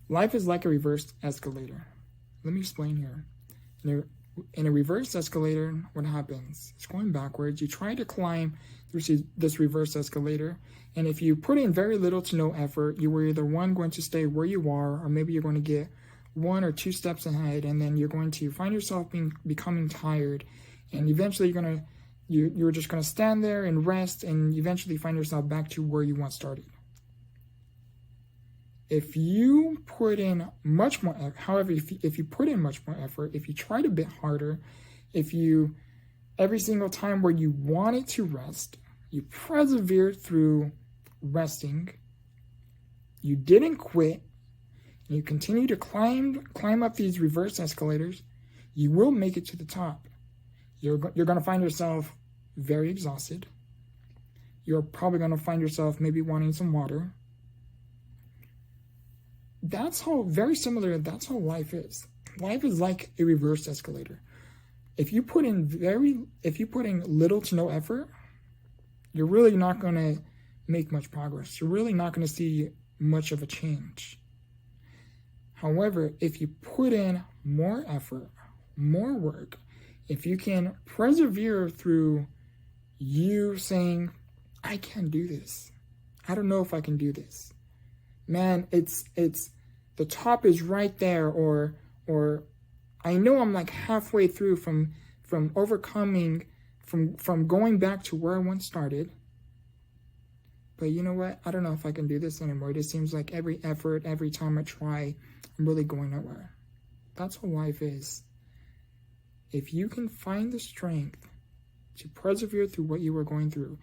Life is like a reversed escalator. Let me explain here. In a reverse escalator, what happens? It's going backwards. You try to climb this reverse escalator, and if you put in very little to no effort, you were either going to stay where you are, or maybe you're going to get 1 or 2 steps ahead, and then you're going to find yourself becoming tired, and eventually you're just going to stand there and rest, and eventually find yourself back to where you once started. If you put in much more, however, if you put in much more effort, if you tried a bit harder, every single time where you wanted to rest, you persevered through resting, you didn't quit, and you continue to climb up these reverse escalators, you will make it to the top. You're going to find yourself very exhausted. You're probably going to find yourself maybe wanting some water. That's how life is. Life is like a reverse escalator. If you put in little to no effort, you're really not going to make much progress. You're really not going to see much of a change. However, if you put in more effort, more work, if you can persevere through you saying, I can't do this. I don't know if I can do this. Man, it's the top is right there, or I know I'm like halfway through from overcoming, from going back to where I once started. But you know what? I don't know if I can do this anymore. It just seems like every time I try, I'm really going nowhere. That's how life is. If you can find the strength to persevere through what you were going through,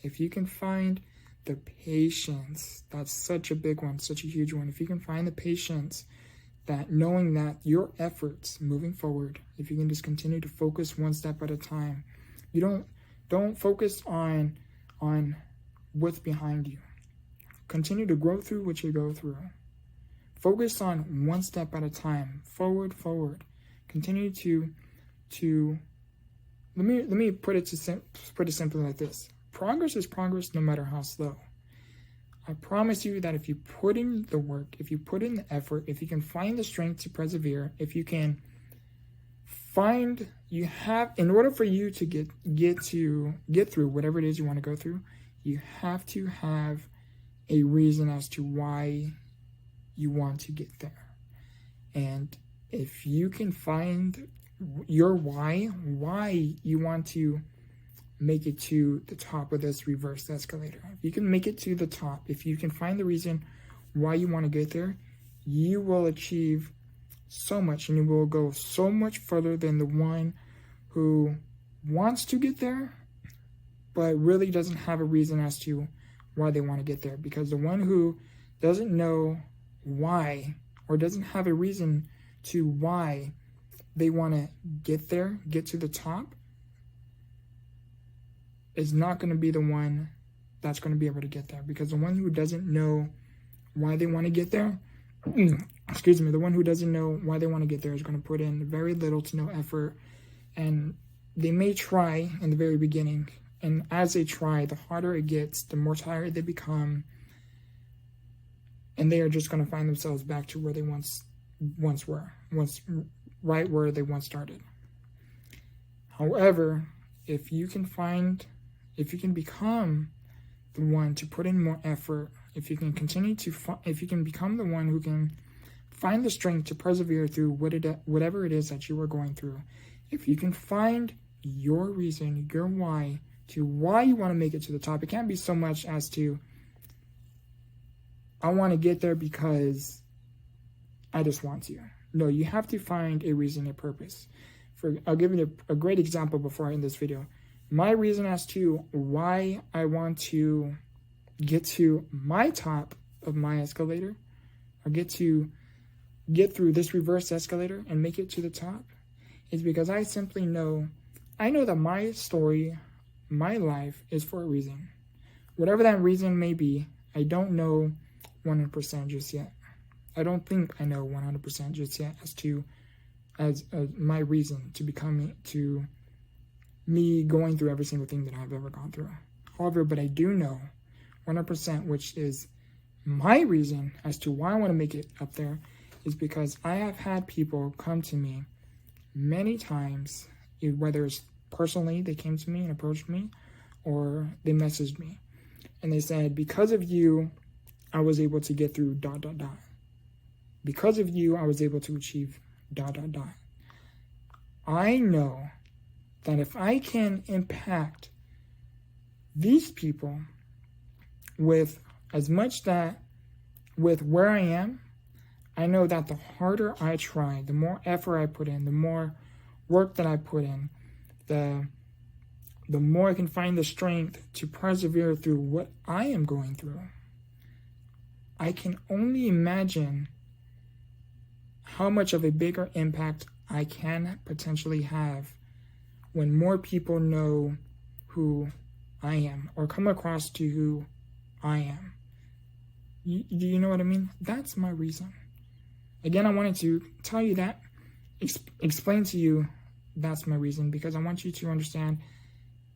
if you can find the patience, that's such a big one, such a huge one. If you can find the patience, that knowing that your efforts moving forward, if you can just continue to focus one step at a time, you don't focus on what's behind you. Continue to grow through what you go through. Focus on one step at a time, forward. Continue to let me put it simply like this. Progress is progress no matter how slow. I promise you that if you put in the work, if you put in the effort, if you can find the strength to persevere, if you can in order for you to get through whatever it is you want to go through, you have to have a reason as to why you want to get there. And if you can find your why you want to make it to the top of this reverse escalator, if you can make it to the top, if you can find the reason why you want to get there, you will achieve so much, and you will go so much further than the one who wants to get there but really doesn't have a reason as to why they want to get there. Because the one who doesn't know why, or doesn't have a reason to why they want to get there, get to the top, is not going to be the one that's going to be able to get there. Because the one who doesn't know why they want to get there, the one who doesn't know why they want to get there is going to put in very little to no effort, and they may try in the very beginning, and as they try, the harder it gets, the more tired they become, and they are just going to find themselves back to where they once were, right where they once started. However, if you can become the one to put in more effort, if you can become the one who can find the strength to persevere through whatever it is that you are going through, if you can find your reason, your why you want to make it to the top, it can't be so much as to, I want to get there because I just want to. No, you have to find a reason, a purpose. I'll give you a great example before I end this video. My reason as to why I want to get to my top of my escalator, or get through this reverse escalator and make it to the top, is because I simply know, that my story, my life is for a reason. Whatever that reason may be, I don't know 100% just yet. I don't think I know 100% just yet as my reason to me going through every single thing that I've ever gone through. However, but I do know 100%, which is My reason as to why I want to make it up there is because I have had people come to me many times, whether it's personally, they came to me and approached me, or they messaged me. And they said, because of you, I was able to get through ... Because of you, I was able to achieve ... I know that if I can impact these people with as much that, with where I am, I know that the harder I try, the more effort I put in, the more work that I put in, the more I can find the strength to persevere through what I am going through. I can only imagine how much of a bigger impact I can potentially have when more people know who I am or come across to who I am. Do you know what I mean? That's my reason. Again, I wanted to tell you that, explain to you that's my reason, because I want you to understand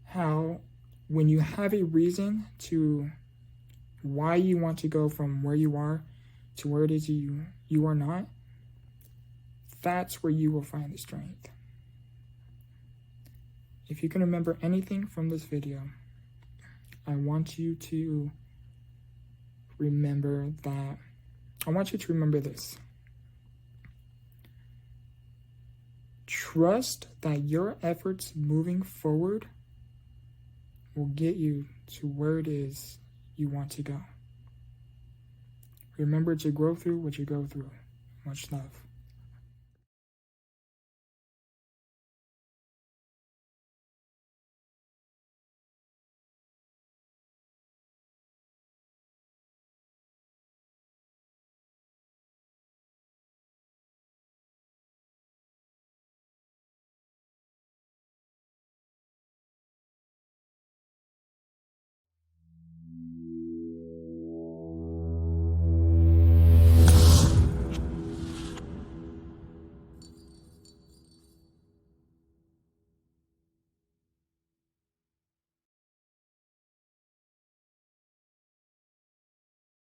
how when you have a reason to why you want to go from where you are to where it is you are not, that's where you will find the strength. If you can remember anything from this video, I want you to remember that. I want you to remember this. Trust that your efforts moving forward will get you to where it is you want to go. Remember to grow through what you go through. Much love.